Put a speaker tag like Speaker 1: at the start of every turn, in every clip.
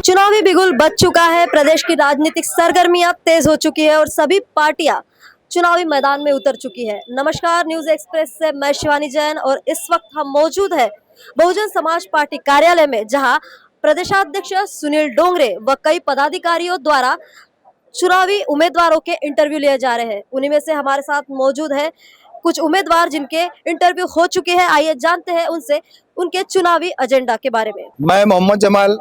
Speaker 1: चुनावी बिगुल बज चुका है। प्रदेश की राजनीतिक सरगर्मियां तेज हो चुकी है और सभी पार्टियां चुनावी मैदान में उतर चुकी है। नमस्कार, न्यूज एक्सप्रेस से मैं शिवानी जैन और इस वक्त हम मौजूद है बहुजन समाज पार्टी कार्यालय में, जहां प्रदेशाध्यक्ष सुनील डोंगरे व कई पदाधिकारियों द्वारा चुनावी उम्मीदवारों के इंटरव्यू लिए जा रहे हैं। उन्हीं में से हमारे साथ मौजूद है कुछ उम्मीदवार जिनके इंटरव्यू हो चुके हैं। आइए जानते हैं उनसे उनके चुनावी एजेंडा के बारे में।
Speaker 2: मैं मोहम्मद जमाल,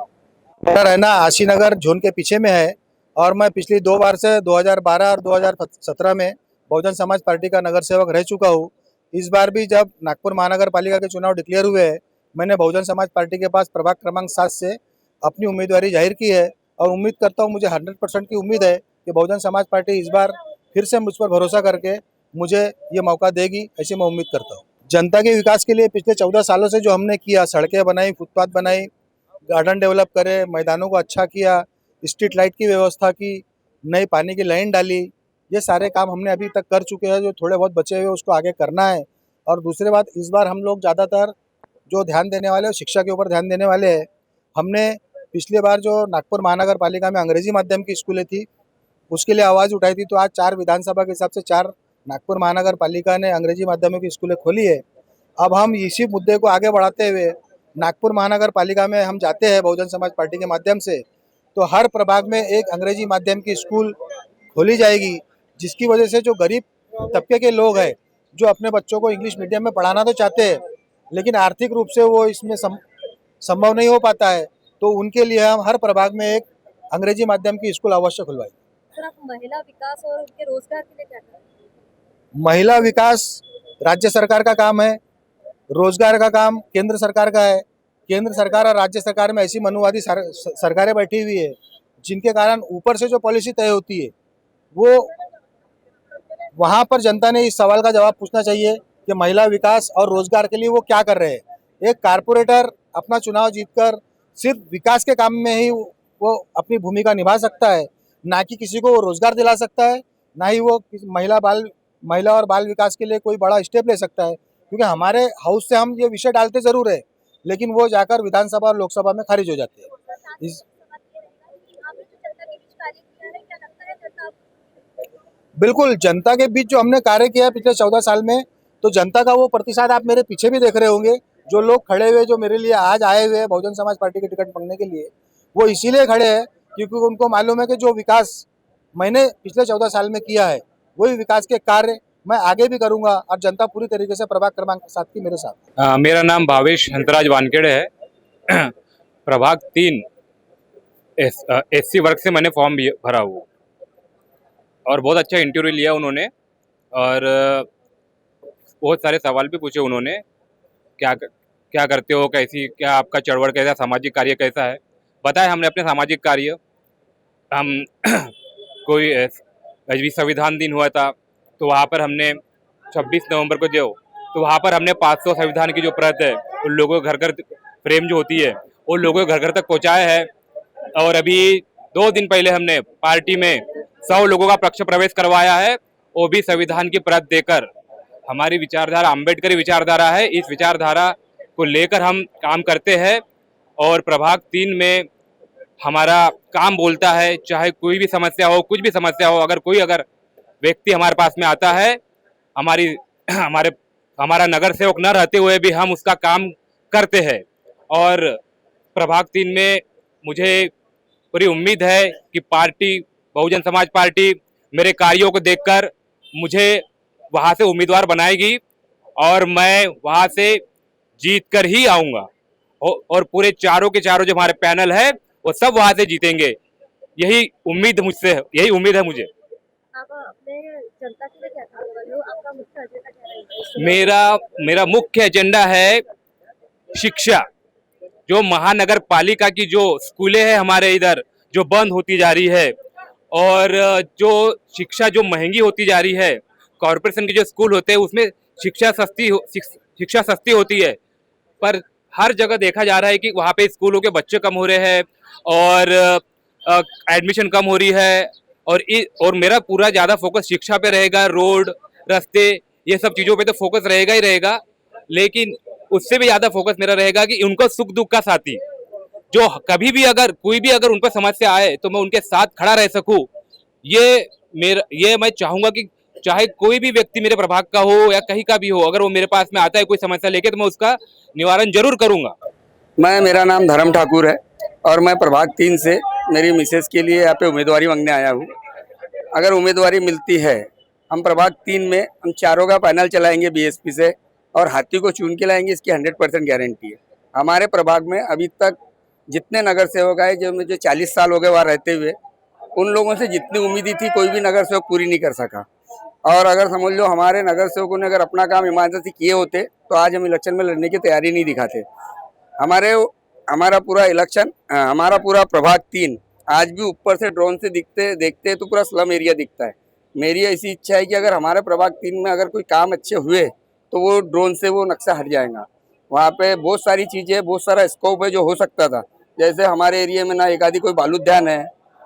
Speaker 2: मेरा रहना आशीनगर जोन के पीछे में है और मैं पिछली 2 बार से 2012 और 2017 में बहुजन समाज पार्टी का नगर सेवक रह चुका हूँ। इस बार भी जब नागपुर महानगर पालिका के चुनाव डिक्लेयर हुए हैं, मैंने बहुजन समाज पार्टी के पास प्रभाग क्रमांक 7 से अपनी उम्मीदवारी जाहिर की है और उम्मीद करता हूँ, मुझे 100% की उम्मीद है कि बहुजन समाज पार्टी इस बार फिर से मुझ पर भरोसा करके मुझे ये मौका देगी, ऐसी मैं उम्मीद करता हूँ। जनता के विकास के लिए पिछले 14 सालों से जो हमने किया, सड़कें बनाई, फुटपाथ बनाई, गार्डन डेवलप करे, मैदानों को अच्छा किया, स्ट्रीट लाइट की व्यवस्था की, नई पानी की लाइन डाली, ये सारे काम हमने अभी तक कर चुके हैं। जो थोड़े बहुत बचे हुए उसको आगे करना है। और दूसरी बात, इस बार हम लोग ज़्यादातर जो ध्यान देने वाले हैं शिक्षा के ऊपर ध्यान देने वाले हैं। हमने पिछली बार जो नागपुर महानगर पालिका में अंग्रेजी माध्यम की स्कूलें थी उसके लिए आवाज़ उठाई थी, तो आज 4 विधानसभा के हिसाब से 4 नागपुर महानगर पालिका ने अंग्रेजी माध्यमों की स्कूलें खोली है। अब हम इसी मुद्दे को आगे बढ़ाते हुए नागपुर महानगर पालिका में हम जाते हैं बहुजन समाज पार्टी के माध्यम से, तो हर प्रभाग में एक अंग्रेजी माध्यम की स्कूल खोली जाएगी, जिसकी वजह से जो गरीब तबके के लोग हैं जो अपने बच्चों को इंग्लिश मीडियम में पढ़ाना तो चाहते हैं लेकिन आर्थिक रूप से वो इसमें संभव नहीं हो पाता है, तो उनके लिए हम हर प्रभाग में एक अंग्रेजी माध्यम की स्कूल अवश्य खुलवाएंगे।
Speaker 1: सर, आप महिला विकास और उनके रोजगार के लिए क्या कर रहे हैं?
Speaker 2: महिला विकास राज्य सरकार का काम है, रोजगार का काम केंद्र सरकार का है। केंद्र सरकार और राज्य सरकार में ऐसी मनुवादी सरकारें बैठी हुई है जिनके कारण ऊपर से जो पॉलिसी तय होती है वो वहाँ पर जनता ने इस सवाल का जवाब पूछना चाहिए कि महिला विकास और रोजगार के लिए वो क्या कर रहे हैं। एक कारपोरेटर अपना चुनाव जीतकर सिर्फ विकास के काम में ही वो अपनी भूमिका निभा सकता है, ना कि किसी को वो रोजगार दिला सकता है, ना ही वो महिला और बाल विकास के लिए कोई बड़ा स्टेप ले सकता है। क्योंकि हमारे हाउस से हम ये विषय डालते जरूर है लेकिन वो जाकर विधानसभा और लोकसभा में खारिज हो जाते हैं। बिल्कुल, जनता के बीच जो हमने कार्य किया है पिछले 14 साल में, तो जनता का वो प्रतिशत आप मेरे पीछे भी देख रहे होंगे। जो लोग खड़े हुए, जो मेरे लिए आज आए हुए हैं बहुजन समाज पार्टी के टिकट मांगने के लिए, वो इसीलिए खड़े हैं क्योंकि उनको मालूम है कि जो विकास मैंने पिछले 14 साल में किया है वही विकास के कार्य मैं आगे भी करूंगा और जनता पूरी तरीके से प्रभाग क्रमांक 7 की मेरे साथ।
Speaker 3: मेरा नाम भावेश हंसराज वानखेड़े है। प्रभाग 3 SC वर्ग से मैंने फॉर्म भरा हुआ और बहुत अच्छा इंटरव्यू लिया उन्होंने और बहुत सारे सवाल भी पूछे उन्होंने। क्या क्या करते हो, कैसी क्या आपका चढ़वड़ कैसा, सामाजिक कार्य कैसा है, बताया हमने अपने सामाजिक कार्य। हम कोई अभी संविधान दिन हुआ था तो वहाँ पर हमने 26 नवंबर को तो वहाँ पर हमने 500 संविधान की जो प्रत है उन लोगों को घर घर फ्रेम जो होती है उन लोगों को घर घर तक पहुँचाया है। और अभी 2 दिन पहले हमने पार्टी में 100 लोगों का पक्ष प्रवेश करवाया है, वो भी संविधान की प्रत देकर। हमारी विचारधारा अम्बेडकरी विचारधारा है, इस विचारधारा को लेकर हम काम करते हैं और प्रभाग 3 में हमारा काम बोलता है। चाहे कोई भी समस्या हो, कुछ भी समस्या हो, अगर व्यक्ति हमारे पास में आता है, हमारा नगर सेवक न रहते हुए भी हम उसका काम करते हैं। और प्रभाग 3 में मुझे पूरी उम्मीद है कि पार्टी बहुजन समाज पार्टी मेरे कार्यों को देखकर मुझे वहां से उम्मीदवार बनाएगी और मैं वहां से जीत कर ही आऊंगा और पूरे चारों के चारों जो हमारे पैनल है वो सब वहां से जीतेंगे। यही उम्मीद है मुझे।
Speaker 1: आप अपने जनता के लिए क्या काम कर रहे हो? आपका मुख्य एजेंडा क्या रहेगा?
Speaker 3: मेरा मुख्य एजेंडा है शिक्षा। जो महानगर पालिका की जो स्कूलें हैं हमारे इधर जो बंद होती जा रही है और जो शिक्षा जो महंगी होती जा रही है, कॉरपोरेशन के जो स्कूल होते हैं उसमें शिक्षा सस्ती होती है, पर हर जगह देखा जा रहा है कि वहाँ पे स्कूलों के बच्चे कम हो रहे हैं और एडमिशन कम हो रही है। और मेरा पूरा ज़्यादा फोकस शिक्षा पे रहेगा, रोड रास्ते ये सब चीज़ों पे तो फोकस रहेगा ही रहेगा, लेकिन उससे भी ज़्यादा फोकस मेरा रहेगा कि उनको सुख दुख का साथी, जो कभी भी अगर कोई भी अगर उन पर समस्या आए तो मैं उनके साथ खड़ा रह सकूं, ये मैं चाहूंगा कि चाहे कोई भी व्यक्ति मेरे प्रभाग का हो या कहीं का भी हो, अगर वो मेरे पास में आता है कोई समस्या लेके, तो मैं उसका निवारण जरूर करूंगा।
Speaker 4: मेरा नाम धर्म ठाकुर है और मैं प्रभाग 3 से मेरी मिसेज के लिए यहाँ पे उम्मीदवारी मांगने आया हूँ। अगर उम्मीदवारी मिलती है, हम प्रभाग 3 में हम चारों का पैनल चलाएंगे बीएसपी से और हाथी को चुन के लाएंगे, इसकी 100% गारंटी है। हमारे प्रभाग में अभी तक जितने नगर सेवक आए, जो मुझे 40 साल हो गए वहाँ रहते हुए, उन लोगों से जितनी उम्मीदी थी कोई भी नगर सेवक पूरी नहीं कर सका। और अगर समझ लो हमारे नगर सेवकों ने अगर अपना काम ईमानदारी से किए होते तो आज हम इलेक्शन में लड़ने की तैयारी नहीं दिखाते। हमारा पूरा इलेक्शन, हमारा पूरा प्रभाग 3 आज भी ऊपर से ड्रोन से देखते तो पूरा स्लम एरिया दिखता है। मेरी ऐसी इच्छा है कि अगर हमारे प्रभाग 3 में अगर कोई काम अच्छे हुए तो वो ड्रोन से वो नक्शा हट जाएगा। वहाँ पे बहुत सारी चीज़ें, बहुत सारा स्कोप है जो हो सकता था। जैसे हमारे एरिया में ना एक आधी कोई बाल उद्यान है,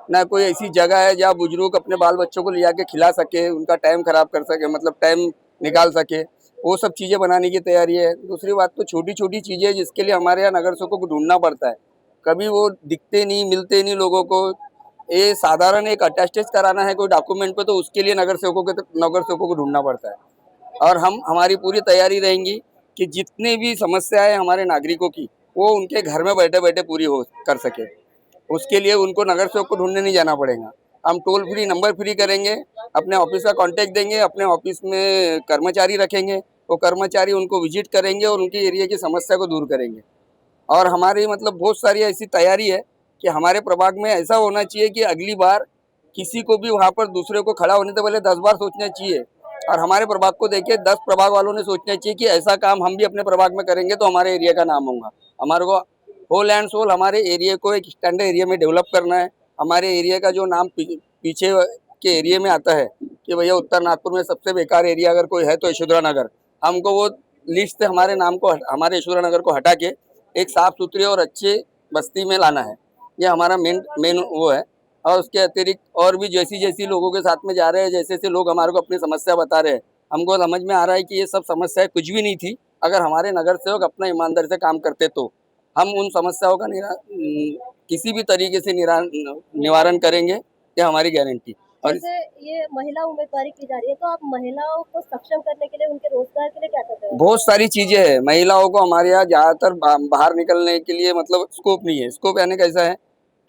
Speaker 4: ना कोई ऐसी जगह है जहाँ बुजुर्ग अपने बाल बच्चों को ले जाके खिला सके, उनका टाइम खराब कर सके, मतलब टाइम निकाल सके। वो सब चीज़ें बनाने की तैयारी है। दूसरी बात तो छोटी छोटी चीज़ें जिसके लिए हमारे यहाँ नगर सेवकों को ढूंढना पड़ता है, कभी वो दिखते नहीं, मिलते नहीं लोगों को। ये साधारण एक अटेस्टेज कराना है कोई डॉक्यूमेंट पे, तो उसके लिए नगर सेवकों को ढूंढना पड़ता है। और हमारी पूरी तैयारी रहेंगी कि जितनी भी समस्याएं हमारे नागरिकों की, वो उनके घर में बैठे बैठे पूरी हो कर सके। उसके लिए उनको नगर सेवक को ढूंढने नहीं जाना पड़ेगा। हम टोल फ्री नंबर फ्री करेंगे, अपने ऑफिस का कांटेक्ट देंगे, अपने ऑफिस में कर्मचारी रखेंगे, वो कर्मचारी उनको विजिट करेंगे और उनकी एरिया की समस्या को दूर करेंगे। और हमारी मतलब बहुत सारी ऐसी तैयारी है कि हमारे प्रभाग में ऐसा होना चाहिए कि अगली बार किसी को भी वहाँ पर दूसरे को खड़ा होने से पहले 10 बार सोचना चाहिए। और हमारे प्रभाग को देखिए 10 प्रभाग वालों ने सोचना चाहिए कि ऐसा काम हम भी अपने प्रभाग में करेंगे तो हमारे एरिया का नाम होगा। हमारे को होल एंड सोल हमारे एरिया को एक स्टैंडर्ड एरिया में डेवलप करना है। हमारे एरिया का जो नाम पीछे के एरिया में आता है कि भैया उत्तर नागपुर में सबसे बेकार एरिया अगर कोई है तो यशोधरा नगर, हमको वो लिस्ट से हमारे नाम को, हमारे यशोधरा नगर को हटा के एक साफ सुथरी और अच्छी बस्ती में लाना है। ये हमारा मेन वो है। और उसके अतिरिक्त और भी जैसी लोगों के साथ में जा रहे हैं, जैसे लोग हमारे को अपनी समस्या बता रहे हैं, हमको समझ में आ रहा है कि ये सब समस्याएं कुछ भी नहीं थी। अगर हमारे नगर सेवक अपना ईमानदारी से काम करते तो हम उन समस्याओं का किसी भी तरीके से निवारण करेंगे, ये हमारी गारंटी। और
Speaker 1: जैसे ये महिला उम्मीदवारी की जा रही है, तो आप महिलाओं को सक्षम करने के लिए, उनके रोजगार के लिए क्या करते हो?
Speaker 4: बहुत सारी चीजें हैं। महिलाओं को हमारे यहाँ ज्यादातर बाहर निकलने के लिए मतलब स्कोप नहीं है। स्कोप यानी कैसा है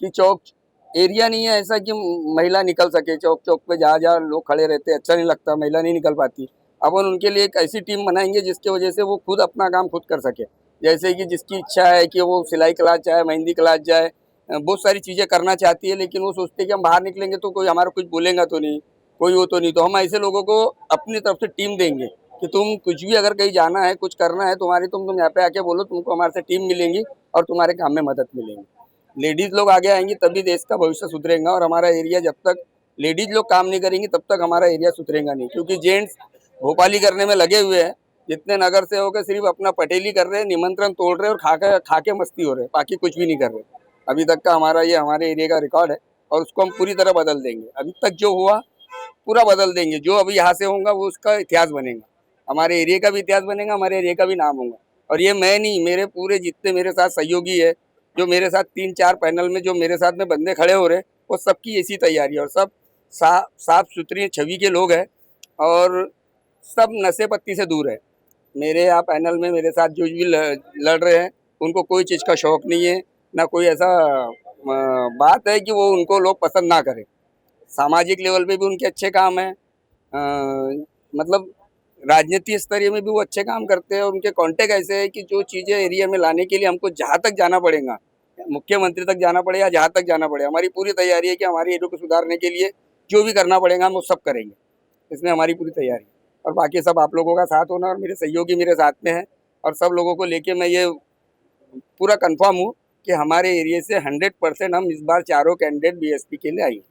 Speaker 4: कि चौक एरिया नहीं है ऐसा कि महिला निकल सके। चौक चौक पे जहाँ जहाँ लोग खड़े रहते हैं अच्छा नहीं लगता, महिला नहीं निकल पाती। अपन उनके लिए एक ऐसी टीम बनाएंगे जिसकी वजह से वो खुद अपना काम खुद कर सके। जैसे कि जिसकी इच्छा है कि वो सिलाई क्लास जाए, मेहंदी क्लास जाए, बहुत सारी चीज़ें करना चाहती है, लेकिन वो सोचते हैं कि हम बाहर निकलेंगे तो कोई हमारा कुछ बोलेगा तो नहीं, कोई वो तो नहीं। तो हम ऐसे लोगों को अपनी तरफ से टीम देंगे कि तुम कुछ भी अगर कहीं जाना है, कुछ करना है तुम्हारी, तुम यहाँ पे आके बोलो, तुमको हमारे से टीम मिलेंगी और तुम्हारे काम में मदद मिलेंगी। लेडीज़ लोग आगे आएंगी तभी देश का भविष्य सुधरेगा। और हमारा एरिया, जब तक लेडीज़ लोग काम नहीं करेंगी तब तक हमारा एरिया सुधरेगा नहीं, क्योंकि जेंट्स भोपाली करने में लगे हुए हैं। जितने नगर से होकर सिर्फ अपना पटेली कर रहे हैं, निमंत्रण तोड़ रहे हैं और खा के मस्ती हो रहे हैं, बाकी कुछ भी नहीं कर रहे। अभी तक का हमारा ये हमारे एरिया का रिकॉर्ड है और उसको हम पूरी तरह बदल देंगे। अभी तक जो हुआ पूरा बदल देंगे। जो अभी यहाँ से होगा वो उसका इतिहास बनेगा, हमारे एरिया का भी इतिहास बनेगा, हमारे एरिया का भी नाम होगा। और ये मैं नहीं, मेरे पूरे जितने मेरे साथ सहयोगी है, जो मेरे साथ 3-4 पैनल में जो मेरे साथ में बंदे खड़े हो रहे हैं, वो सबकी ऐसी तैयारी है। और सब साफ सुथरी छवि के लोग हैं और सब नशे पत्ती से दूर है। मेरे यहाँ पैनल में मेरे साथ जो भी लड़ रहे हैं उनको कोई चीज़ का शौक नहीं है, ना कोई ऐसा बात है कि वो उनको लोग पसंद ना करें। सामाजिक लेवल पे भी उनके अच्छे काम है, मतलब राजनीतिक स्तरीय में भी वो अच्छे काम करते हैं। और उनके कॉन्टेक्ट ऐसे है कि जो चीज़ें एरिया में लाने के लिए हमको जहाँ तक जाना पड़ेगा, मुख्यमंत्री तक जाना पड़ेगा, जहाँ तक जाना पड़ेगा, हमारी पूरी तैयारी है कि हमारे एरिया को सुधारने के लिए जो भी करना पड़ेगा हम वो सब करेंगे। इसमें हमारी पूरी तैयारी है। और बाकी सब आप लोगों का साथ होना और मेरे सहयोगी मेरे साथ में हैं, और सब लोगों को लेके मैं ये पूरा कंफर्म हूँ कि हमारे एरिया से 100% हम इस बार चारों कैंडिडेट बीएसपी के लिए आएंगे।